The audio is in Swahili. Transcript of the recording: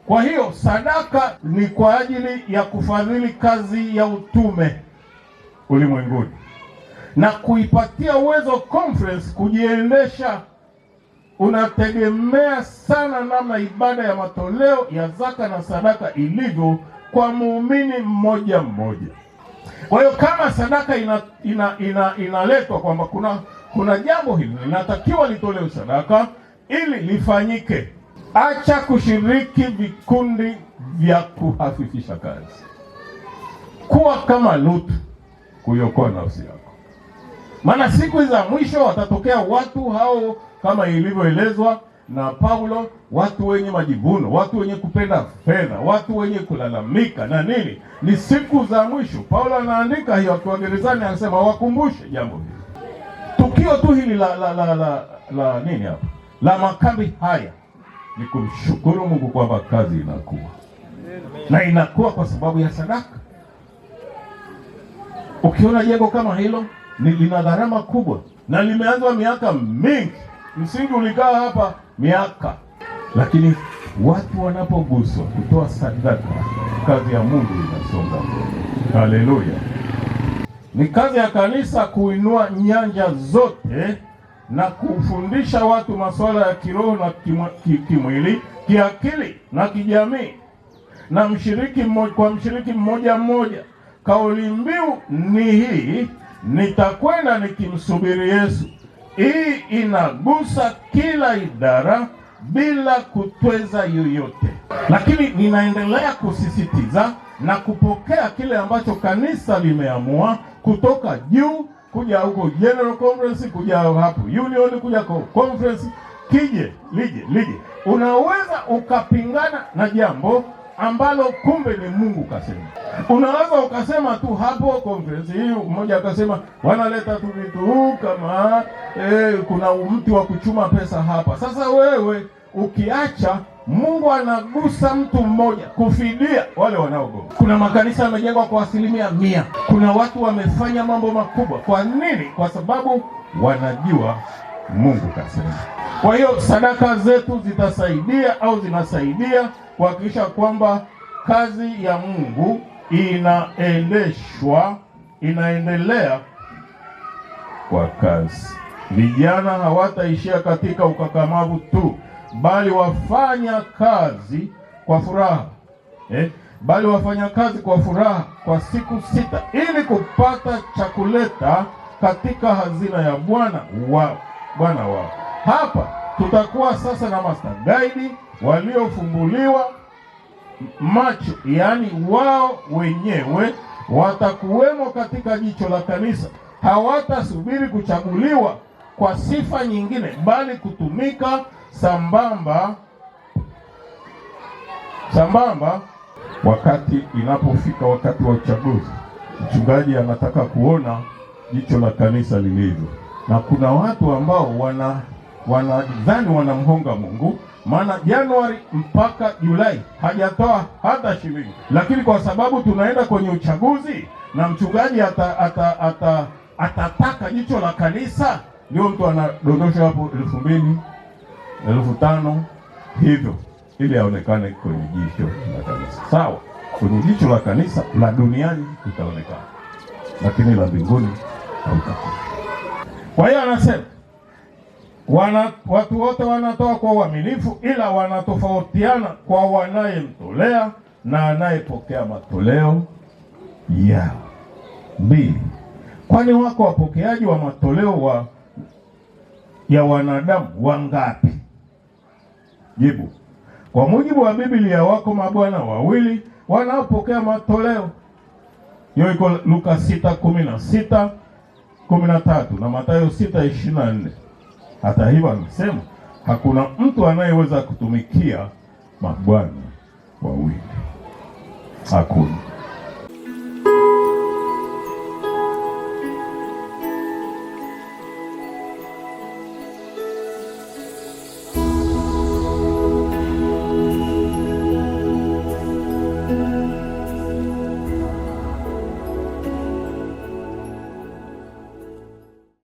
Kwa hiyo sadaka ni kwa ajili ya kufadhili kazi ya utume ulimwenguni na kuipatia uwezo conference kujiendesha. Unategemea sana namna ibada ya matoleo ya zaka na sadaka ilivyo kwa muumini mmoja mmoja. Kwa hiyo kama sadaka inaletwa kwamba kuna jambo hili linatakiwa litolewe sadaka ili lifanyike, acha kushiriki vikundi vya kuhafifisha kazi. Kuwa kama Lutu, kuiokoa nafsi yako. Maana siku za mwisho watatokea watu hao kama ilivyoelezwa na Paulo, watu wenye majivuno, watu wenye kupenda fedha, watu wenye kulalamika na nini. Ni siku za mwisho. Paulo anaandika hiyo akiwa gerezani, anasema wakumbushe jambo hili. Tukio tu hili la nini hapa? La makambi haya ni kumshukuru Mungu kwamba kazi inakuwa. Na inakuwa kwa sababu ya sadaka. Ukiona jengo kama hilo lina gharama kubwa na limeanzwa miaka mingi. Msingi ulikaa hapa miaka, lakini watu wanapoguswa kutoa sadaka, kazi ya Mungu inasonga mbele. Haleluya! Ni kazi ya kanisa kuinua nyanja zote na kufundisha watu masuala ya kiroho na kimwili, kiakili na kijamii, na mshiriki mmoja mmoja. Kauli mbiu ni hii: nitakwenda nikimsubiri Yesu. Hii inagusa kila idara bila kutweza yoyote, lakini ninaendelea kusisitiza na kupokea kile ambacho kanisa limeamua kutoka juu kuja huko General Conference, kuja hapo Union, kuja conference, lije. Unaweza ukapingana na jambo ambalo kumbe ni Mungu kasema. Unaweza ukasema tu hapo conference hii, mmoja akasema wanaleta tu vitu kama kuna mti wa kuchuma pesa hapa. Sasa wewe ukiacha, Mungu anagusa mtu mmoja kufidia wale wanaogoma. Kuna makanisa yamejengwa kwa 100%. Kuna watu wamefanya mambo makubwa. Kwa nini? Kwa sababu wanajua Mungu kasema. Kwa hiyo sadaka zetu zitasaidia au zinasaidia kuhakikisha kwamba kazi ya Mungu inaendelea kwa kazi. Vijana hawataishia katika ukakamavu tu, bali wafanya kazi kwa furaha. Bali wafanya kazi kwa furaha kwa siku 6 ili kupata cha kuleta katika hazina ya Bwana wao. Hapa tutakuwa sasa na master guide waliofumbuliwa macho, yaani wao wenyewe watakuwemo katika jicho la kanisa. Hawatasubiri kuchaguliwa kwa sifa nyingine, bali kutumika sambamba. Wakati inapofika wakati wa uchaguzi, mchungaji anataka kuona jicho la kanisa lilivyo. Na kuna watu ambao wanadhani wanamhonga Mungu, maana Januari mpaka Julai hajatoa hata shilingi. Lakini kwa sababu tunaenda kwenye uchaguzi na mchungaji atataka jicho la kanisa, ndio mtu anadondosha hapo 2,000, 5,000 hivyo, ili aonekane kwenye jicho la kanisa. Sawa, kwenye jicho la kanisa la duniani itaonekana, lakini la mbinguni hautakuwa. Kwa hiyo anasema watu wote wanatoa kwa uaminifu, ila wanatofautiana kwa wanayemtolea na anayepokea matoleo yao. 2. Kwani wako wapokeaji wa matoleo ya wanadamu wangapi? Jibu: kwa mujibu wa Biblia wako mabwana 2 wanaopokea matoleo. Hiyo iko Luka 6:16-13 na Mathayo 6:24. Hata hivyo anasema hakuna mtu anayeweza kutumikia mabwana 2. Hakuna.